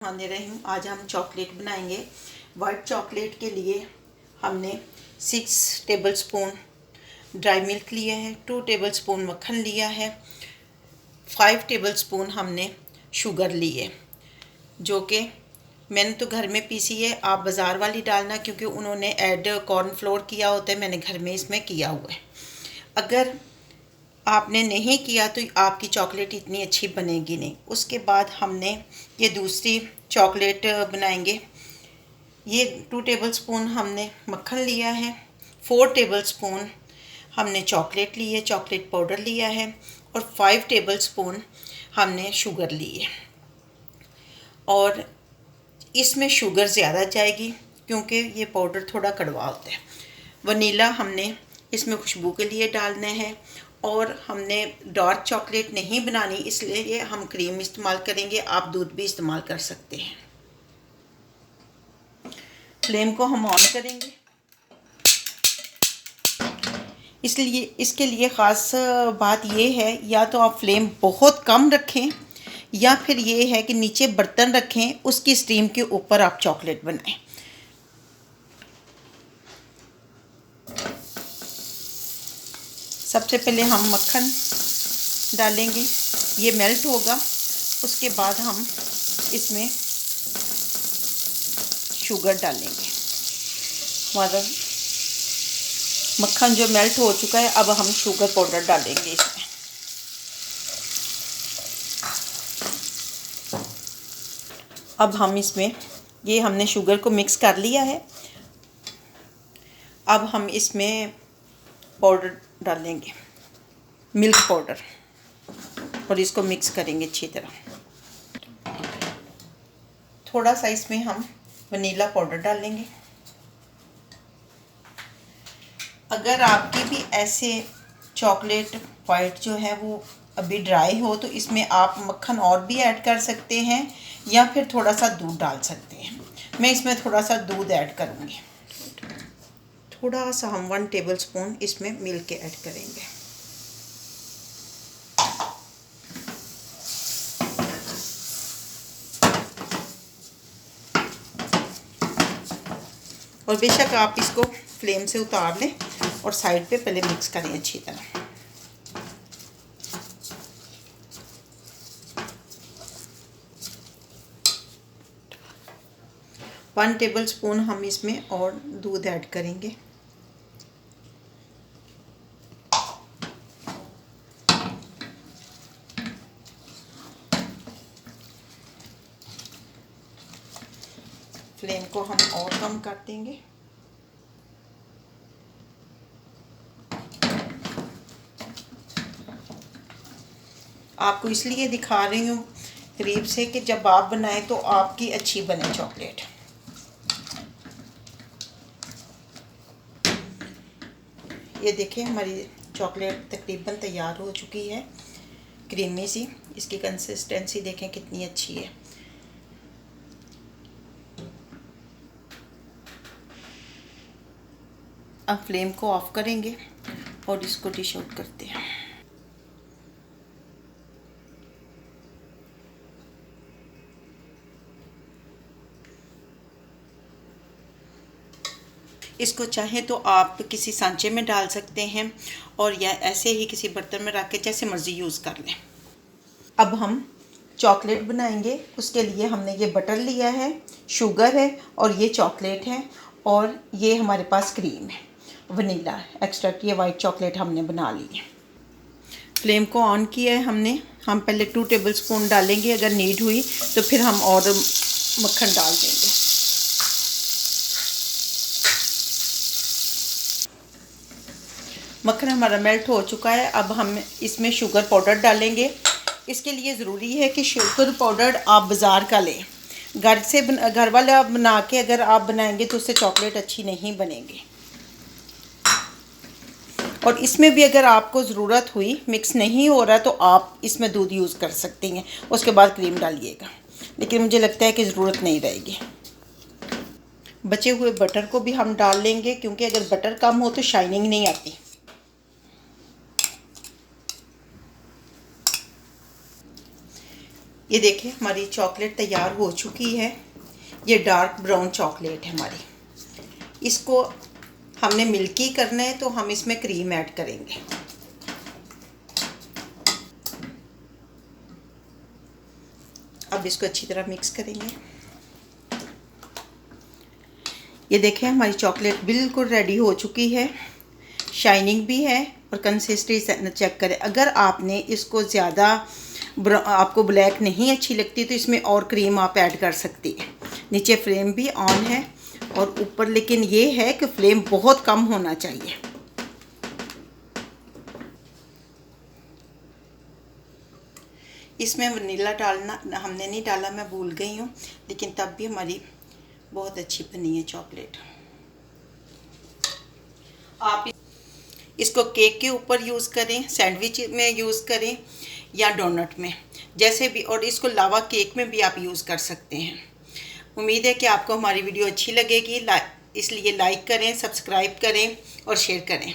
रहीम। आज हम चॉकलेट बनाएंगे। वाइट चॉकलेट के लिए हमने 6 टेबलस्पून ड्राई मिल्क लिया है, 2 टेबलस्पून मक्खन लिया है, 5 टेबलस्पून हमने शुगर ली है, जो कि मैंने तो घर में पीसी है। आप बाज़ार वाली डालना, क्योंकि उन्होंने ऐड कॉर्नफ्लोर किया होता है, मैंने घर में इसमें किया हुआ है। अगर आपने नहीं किया तो आपकी चॉकलेट इतनी अच्छी बनेगी नहीं। उसके बाद हमने ये दूसरी चॉकलेट बनाएंगे। ये 2 टेबलस्पून हमने मक्खन लिया है, 4 टेबलस्पून हमने चॉकलेट ली है, चॉकलेट पाउडर लिया है, और 5 टेबलस्पून हमने शुगर ली है। और इसमें शुगर ज़्यादा जाएगी क्योंकि ये पाउडर थोड़ा कड़वा होता है। वनीला हमने इसमें खुशबू के लिए डालना है, और हमने डार्क चॉकलेट नहीं बनानी, इसलिए हम क्रीम इस्तेमाल करेंगे। आप दूध भी इस्तेमाल कर सकते हैं। फ्लेम को हम ऑन करेंगे। इसलिए इसके लिए ख़ास बात ये है, या तो आप फ्लेम बहुत कम रखें, या फिर ये है कि नीचे बर्तन रखें, उसकी स्टीम के ऊपर आप चॉकलेट बनाएं। सबसे पहले हम मक्खन डालेंगे, ये मेल्ट होगा। उसके बाद हम इसमें शुगर डालेंगे। हमारा मक्खन जो मेल्ट हो चुका है, अब हम शुगर पाउडर डालेंगे इसमें। अब हम इसमें ये हमने शुगर को मिक्स कर लिया है। अब हम इसमें पाउडर डालेंगे, मिल्क पाउडर, और इसको मिक्स करेंगे अच्छी तरह। थोड़ा सा इसमें हम वनीला पाउडर डालेंगे। अगर आपकी भी ऐसे चॉकलेट वाइट जो है वो अभी ड्राई हो, तो इसमें आप मक्खन और भी ऐड कर सकते हैं, या फिर थोड़ा सा दूध डाल सकते हैं। मैं इसमें थोड़ा सा दूध ऐड करूँगी। थोड़ा सा हम 1 टेबलस्पून इसमें मिल्क के ऐड करेंगे। और बेशक आप इसको फ्लेम से उतार लें और साइड पे पहले मिक्स करें अच्छी तरह। वन टेबलस्पून हम इसमें और दूध ऐड करेंगे। फ्लेम को हम और कम कर देंगे। आपको इसलिए दिखा रही हूँ करीब से कि जब आप बनाएं तो आपकी अच्छी बने चॉकलेट। ये देखें, हमारी चॉकलेट तकरीबन तैयार हो चुकी है, क्रीमी सी। इसकी कंसिस्टेंसी देखें कितनी अच्छी है। अब फ्लेम को ऑफ करेंगे और इसको डिश आउट करते हैं। इसको चाहे तो आप किसी सांचे में डाल सकते हैं, और या ऐसे ही किसी बर्तन में रख के जैसे मर्ज़ी यूज़ कर लें। अब हम चॉकलेट बनाएंगे। उसके लिए हमने ये बटर लिया है, शुगर है, और ये चॉकलेट है, और ये हमारे पास क्रीम है, वनीला एक्सट्रैक्ट। ये वाइट चॉकलेट हमने बना ली है। फ्लेम को ऑन किया है हमने। हम पहले 2 टेबलस्पून डालेंगे, अगर नीड हुई तो फिर हम और मक्खन डाल देंगे। मक्खन हमारा मेल्ट हो चुका है। अब हम इसमें शुगर पाउडर डालेंगे। इसके लिए ज़रूरी है कि शुगर पाउडर आप बाज़ार का लें। घर वाला बना के अगर आप बनाएंगे तो उससे चॉकलेट अच्छी नहीं बनेगी। और इसमें भी अगर आपको ज़रूरत हुई, मिक्स नहीं हो रहा, तो आप इसमें दूध यूज़ कर सकती हैं। उसके बाद क्रीम डालिएगा, लेकिन मुझे लगता है कि ज़रूरत नहीं रहेगी। बचे हुए बटर को भी हम डाल लेंगे, क्योंकि अगर बटर कम हो तो शाइनिंग नहीं आती। ये देखिए हमारी चॉकलेट तैयार हो चुकी है। ये डार्क ब्राउन चॉकलेट है हमारी। इसको हमने मिल्की करना है तो हम इसमें क्रीम ऐड करेंगे। अब इसको अच्छी तरह मिक्स करेंगे। ये देखें हमारी चॉकलेट बिल्कुल रेडी हो चुकी है, शाइनिंग भी है और कंसिस्टेंसी चेक करें। अगर आपने इसको ज़्यादा आपको ब्लैक नहीं अच्छी लगती तो इसमें और क्रीम आप ऐड कर सकती हैं। नीचे फ्लेम भी ऑन है और ऊपर, लेकिन ये है कि फ्लेम बहुत कम होना चाहिए। इसमें वनीला डालना हमने नहीं डाला, मैं भूल गई हूँ, लेकिन तब भी हमारी बहुत अच्छी बनी है चॉकलेट। आप इसको केक के ऊपर यूज़ करें, सैंडविच में यूज़ करें या डोनट में, जैसे भी, और इसको लावा केक में भी आप यूज़ कर सकते हैं। उम्मीद है कि आपको हमारी वीडियो अच्छी लगेगी, इसलिए लाइक करें, सब्सक्राइब करें और शेयर करें।